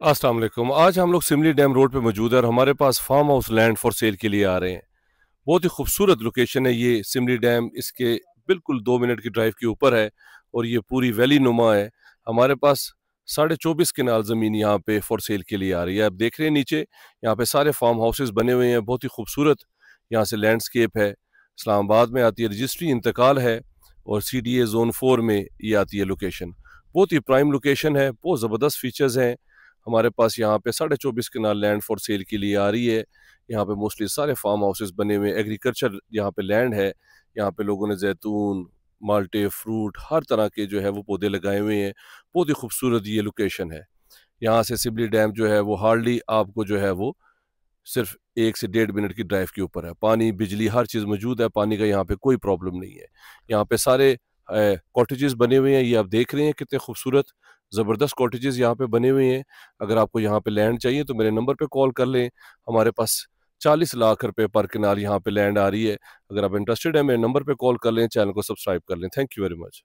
अस्सलाम वालेकुम। आज हम लोग सिमली डैम रोड पे मौजूद है और हमारे पास farm house land for sale के लिए आ रहे हैं। बहुत ही खूबसूरत लोकेशन है ये सिमली डैम, इसके बिल्कुल 2 मिनट की ड्राइव के ऊपर है और ये पूरी वैली नुमा है। हमारे पास 24.5 कनाल ज़मीन यहाँ पे फॉर सेल के लिए आ रही है। आप देख रहे हैं नीचे, यहाँ पे सारे फार्म हाउसेस बने हुए हैं, बहुत ही खूबसूरत यहाँ से लैंडस्केप है। इस्लामाबाद में आती है, रजिस्ट्री इंतकाल है और CDA ज़ोन 4 में ये आती है लोकेशन। बहुत ही प्राइम लोकेशन है, बहुत ज़बरदस्त फीचर्स हैं। हमारे पास यहाँ पे 24.5 कनाल लैंड फॉर सेल के लिए आ रही है। यहाँ पे मोस्टली सारे फार्म हाउसेस बने हुए हैं, एग्रीकल्चर यहाँ पे लैंड है। यहाँ पे लोगों ने जैतून, माल्टे, फ्रूट, हर तरह के जो है वो पौधे लगाए हुए हैं। बहुत ही खूबसूरत ये लोकेशन है। यहाँ से सिबली डैम जो है वो हार्डली आपको जो है वो सिर्फ 1 से 1.5 मिनट की ड्राइव के ऊपर है। पानी, बिजली, हर चीज़ मौजूद है, पानी का यहाँ पे कोई प्रॉब्लम नहीं है। यहाँ पे सारे कॉटेजेस बने हुए हैं, ये आप देख रहे हैं कितने खूबसूरत ज़बरदस्त कॉटेजेस यहाँ पे बने हुए हैं। अगर आपको यहाँ पे लैंड चाहिए तो मेरे नंबर पे कॉल कर लें। हमारे पास 40 लाख रुपए पर कनाल यहाँ पे लैंड आ रही है। अगर आप इंटरेस्टेड हैं मेरे नंबर पे कॉल कर लें, चैनल को सब्सक्राइब कर लें। Thank you very much.